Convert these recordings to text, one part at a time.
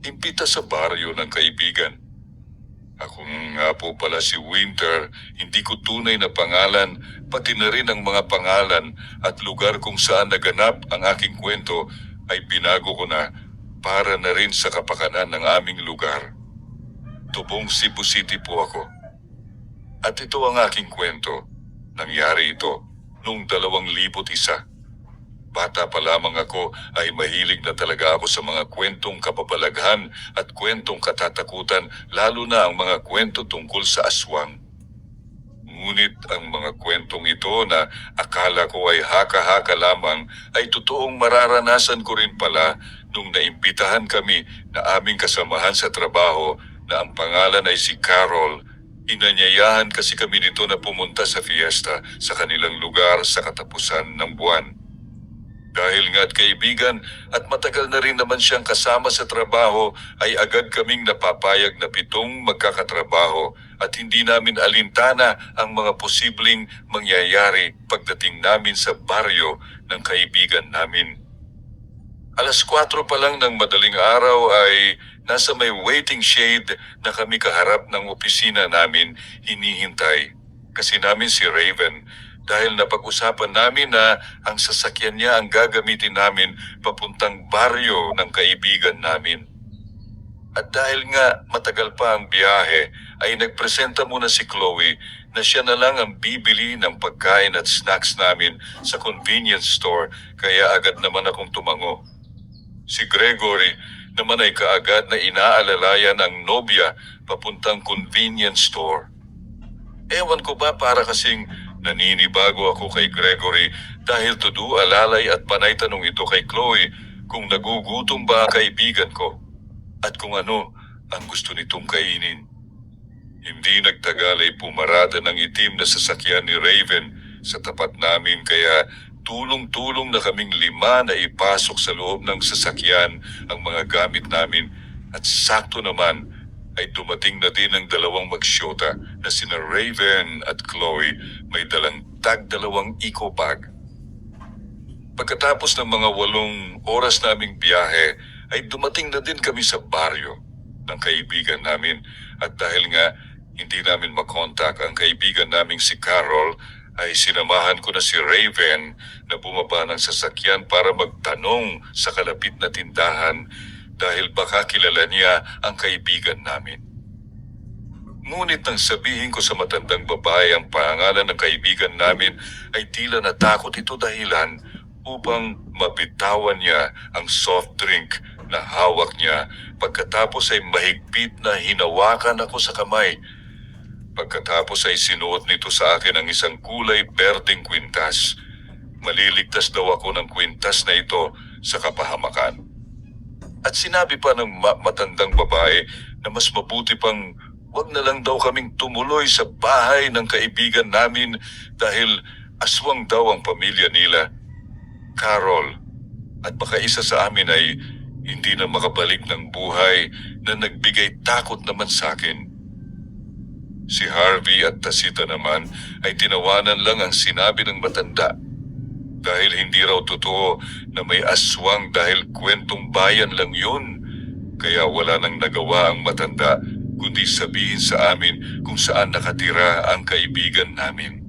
impita sa baryo ng kaibigan. Ako nga po pala si Winter, hindi ko tunay na pangalan, pati na rin ang mga pangalan at lugar kung saan naganap ang aking kwento ay binago ko na para na rin sa kapakanan ng aming lugar. Tubong Cebu City po ako. At ito ang aking kwento. Nangyari ito noong 2001. Bata pa lamang ako ay mahilig na talaga ako sa mga kwentong kababalaghan at kwentong katatakutan, lalo na ang mga kwento tungkol sa aswang. Ngunit ang mga kwentong ito na akala ko ay haka-haka lamang ay totoong mararanasan ko rin pala nung naimbitahan kami na aming kasamahan sa trabaho na ang pangalan ay si Carol. Inanyayahan kasi kami nito na pumunta sa fiesta sa kanilang lugar sa katapusan ng buwan. Dahil nga't kaibigan at matagal na rin naman siyang kasama sa trabaho ay agad kaming napapayag na 7 magkakatrabaho at hindi namin alintana ang mga posibleng mangyayari pagdating namin sa baryo ng kaibigan namin. 4:00 pa lang ng madaling araw ay nasa may waiting shade na kami kaharap ng opisina namin hinihintay. Kasi namin si Raven dahil napag-usapan namin na ang sasakyan niya ang gagamitin namin papuntang baryo ng kaibigan namin. At dahil nga matagal pa ang biyahe, ay nagpresenta muna si Chloe na siya na lang ang bibili ng pagkain at snacks namin sa convenience store, kaya agad naman akong tumango. Si Gregory naman ay kaagad na inaalalayan ang nobya papuntang convenience store. Ewan ko ba, para kasing naninibago ako kay Gregory dahil tudu alalay at panay tanong ito kay Chloe kung nagugutom ba ang kaibigan ko at kung ano ang gusto nitong kainin. Hindi nagtagal ay pumarada ng itim na sasakyan ni Raven sa tapat namin, kaya tulong-tulong na kaming 5 na ipasok sa loob ng sasakyan ang mga gamit namin, at sakto naman ay dumating na din ang 2 magsyota na sina Raven at Chloe, may dalang tag-2 eco bag. Pagkatapos ng mga 8 oras naming biyahe ay dumating na din kami sa baryo ng kaibigan namin, at dahil nga hindi namin makontak ang kaibigan naming si Carol ay sinamahan ko na si Raven na bumaba ng sasakyan para magtanong sa kalapit na tindahan dahil baka kilala niya ang kaibigan namin. Ngunit nang sabihin ko sa matandang babae ang pangalan ng kaibigan namin ay tila natakot ito dahilan upang mabitawan niya ang soft drink na hawak niya, pagkatapos ay mahigpit na hinawakan ako sa kamay. Pagkatapos ay sinuot nito sa akin ang isang kulay berdeng kwintas. Maliligtas daw ako ng kwintas na ito sa kapahamakan. At sinabi pa ng matandang babae na mas mabuti pang wag na lang daw kaming tumuloy sa bahay ng kaibigan namin dahil aswang daw ang pamilya nila, Carol, at baka isa sa amin ay hindi na makabalik ng buhay na nagbigay takot naman sa akin. Si Harvey at Tasita naman ay tinawanan lang ang sinabi ng matanda dahil hindi raw totoo na may aswang dahil kwentong bayan lang yun. Kaya wala nang nagawa ang matanda kundi sabihin sa amin kung saan nakatira ang kaibigan namin.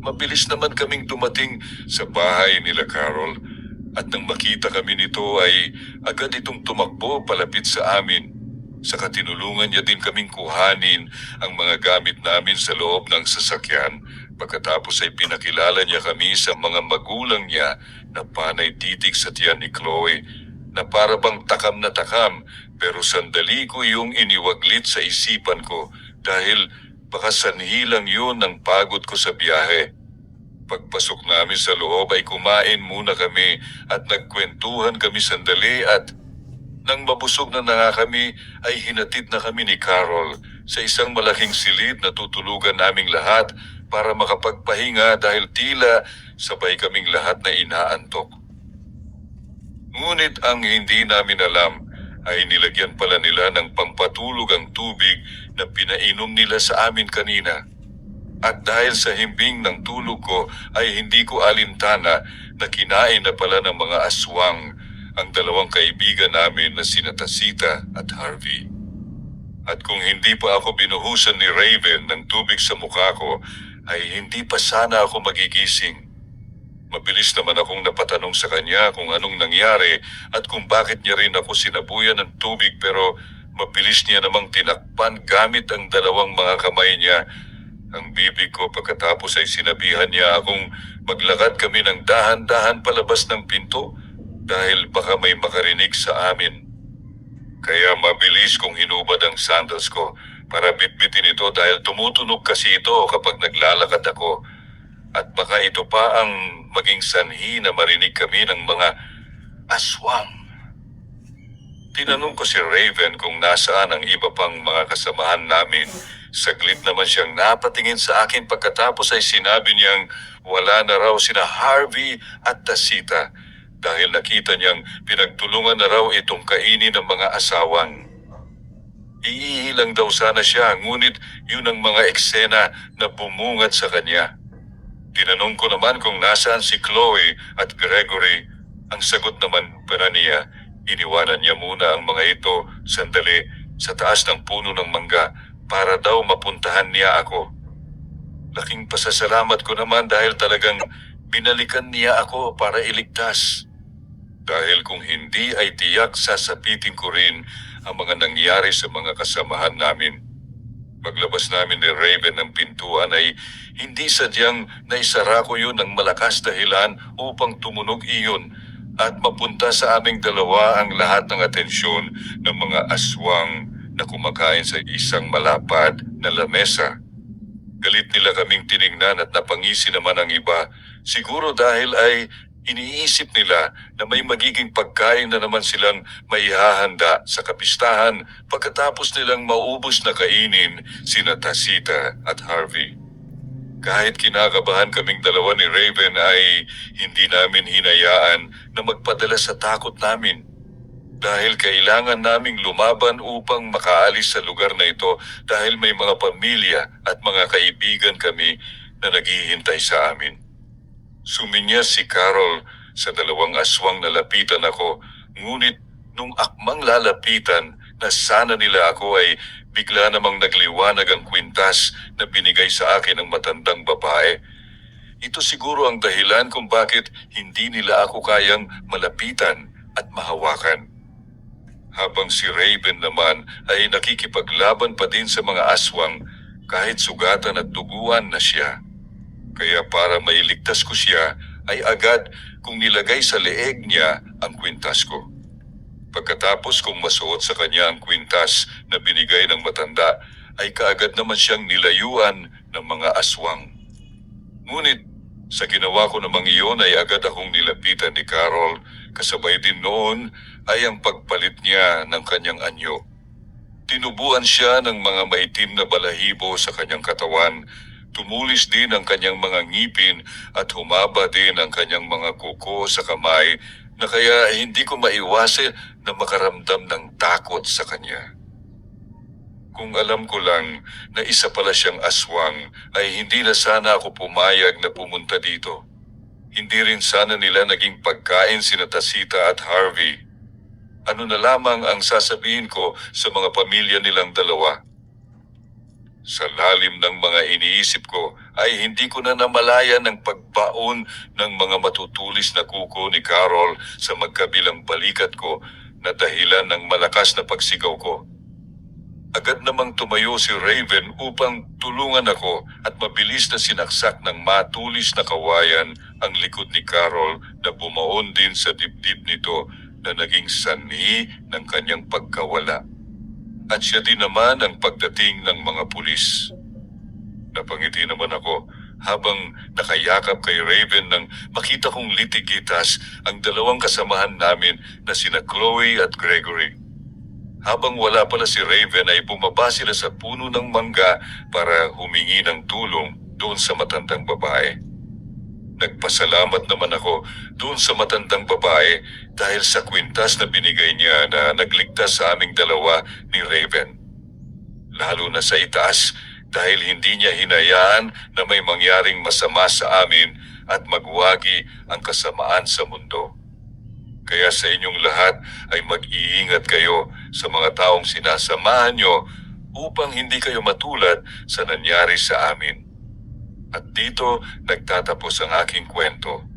Mabilis naman kaming dumating sa bahay nila Carol, at nang makita kami nito ay agad itong tumakbo palapit sa amin. Saka tinulungan niya din kaming kuhanin ang mga gamit namin sa loob ng sasakyan. Pagkatapos ay pinakilala niya kami sa mga magulang niya na panay titig sa tiyan ni Chloe, na para bang takam na takam, pero sandali ko yung iniwaglit sa isipan ko dahil baka sanhi lang yun ng pagod ko sa biyahe. Pagpasok namin sa loob ay kumain muna kami at nagkwentuhan kami sandali, at nang mabusog na nga kami ay hinatid na kami ni Carol sa isang malaking silid na tutulugan naming lahat para makapagpahinga dahil tila sabay kaming lahat na inaantok. Ngunit ang hindi namin alam ay nilagyan pala nila ng pampatulog ang tubig na pinainom nila sa amin kanina. At dahil sa himbing ng tulog ko ay hindi ko alintana na kinain na pala ng mga aswang ang dalawang kaibigan namin na sina Tasita at Harvey. At kung hindi pa ako binuhusan ni Raven ng tubig sa mukha ko, ay hindi pa sana ako magigising. Mabilis naman akong napatanong sa kanya kung anong nangyari at kung bakit niya rin ako sinabuyan ng tubig, pero mabilis niya namang tinakpan gamit ang dalawang mga kamay niya ang bibig ko. Pagkatapos ay sinabihan niya akong maglakad kami ng dahan-dahan palabas ng pinto dahil baka may makarinig sa amin. Kaya mabilis kong hinubad ang sandals ko para bitbitin ito dahil tumutunog kasi ito kapag naglalakad ako. At baka ito pa ang maging sanhi na marinig kami ng mga aswang. Tinanong ko si Raven kung nasaan ang iba pang mga kasamahan namin. Saglit naman siyang napatingin sa akin, pagkatapos ay sinabi niyang wala na raw sina Harvey at Tasita dahil nakita niyang pinagtulungan na raw itong kainin ng mga asawang. Iihi lang daw sana siya, ngunit yun ang mga eksena na bumungad sa kanya. Tinanong ko naman kung nasaan si Chloe at Gregory. Ang sagot naman para niya, iniwanan niya muna ang mga ito sandali sa taas ng puno ng mangga para daw mapuntahan niya ako. Laking pasasalamat ko naman dahil talagang binalikan niya ako para iligtas. Dahil kung hindi ay tiyak sasapitin ko rin ang mga nangyari sa mga kasamahan namin. Paglabas namin ni Raven ng pintuan ay hindi sadyang naisara ko yun ng malakas dahilan upang tumunog iyon at mapunta sa aming dalawa ang lahat ng atensyon ng mga aswang na kumakain sa isang malapad na lamesa. Galit nila kaming tiningnan at napangisi naman ang iba, siguro dahil ay iniisip nila na may magiging pagkain na naman silang maihahanda sa kapistahan pagkatapos nilang maubos na kainin sina Tasita at Harvey. Kahit kinakabahan kaming dalawa ni Raven ay hindi namin hinayaan na magpadala sa takot namin. Dahil kailangan naming lumaban upang makaalis sa lugar na ito dahil may mga pamilya at mga kaibigan kami na naghihintay sa amin. Suminya si Carol sa dalawang aswang na lapitan ako, ngunit nung akmang lalapitan na sana nila ako ay bigla namang nagliwanag ang kwintas na binigay sa akin ng matandang babae. Ito siguro ang dahilan kung bakit hindi nila ako kayang malapitan at mahawakan. Habang si Raven naman ay nakikipaglaban pa din sa mga aswang kahit sugatan at duguan na siya. Kaya para mailigtas ko siya, ay agad kung nilagay sa leeg niya ang kwintas ko. Pagkatapos kong masuot sa kanya ang kwintas na binigay ng matanda, ay kaagad naman siyang nilayuan ng mga aswang. Ngunit sa ginawa ko namang iyon ay agad akong nilapitan ni Carol, kasabay din noon ay ang pagpalit niya ng kanyang anyo. Tinubuan siya ng mga maitim na balahibo sa kanyang katawan. Tumulis din ang kanyang mga ngipin at humaba din ang kanyang mga kuko sa kamay na kaya hindi ko maiwasan na makaramdam ng takot sa kanya. Kung alam ko lang na isa pala siyang aswang ay hindi na sana ako pumayag na pumunta dito. Hindi rin sana nila naging pagkain sina Tasita at Harvey. Ano na lamang ang sasabihin ko sa mga pamilya nilang dalawa? Sa lalim ng mga iniisip ko ay hindi ko na namalayan ng pagbaon ng mga matutulis na kuko ni Carol sa magkabilang balikat ko na dahilan ng malakas na pagsigaw ko. Agad namang tumayo si Raven upang tulungan ako at mabilis na sinaksak ng matulis na kawayan ang likod ni Carol na bumaon din sa dibdib nito na naging sanhi ng kanyang pagkawala. At siya din naman ang pagdating ng mga pulis. Napangiti naman ako habang nakayakap kay Raven nang makita kong litigitas ang dalawang kasamahan namin na sina Chloe at Gregory. Habang wala pala si Raven ay bumaba sila sa puno ng mangga para humingi ng tulong doon sa matandang babae. Nagpasalamat naman ako doon sa matandang babae dahil sa kwintas na binigay niya na nagligtas sa aming dalawa ni Raven. Lalo na sa itaas dahil hindi niya hinayaan na may mangyaring masama sa amin at magwagi ang kasamaan sa mundo. Kaya sa inyong lahat ay mag-iingat kayo sa mga taong sinasamahan nyo upang hindi kayo matulad sa nangyari sa amin. At dito nagtatapos ang aking kwento.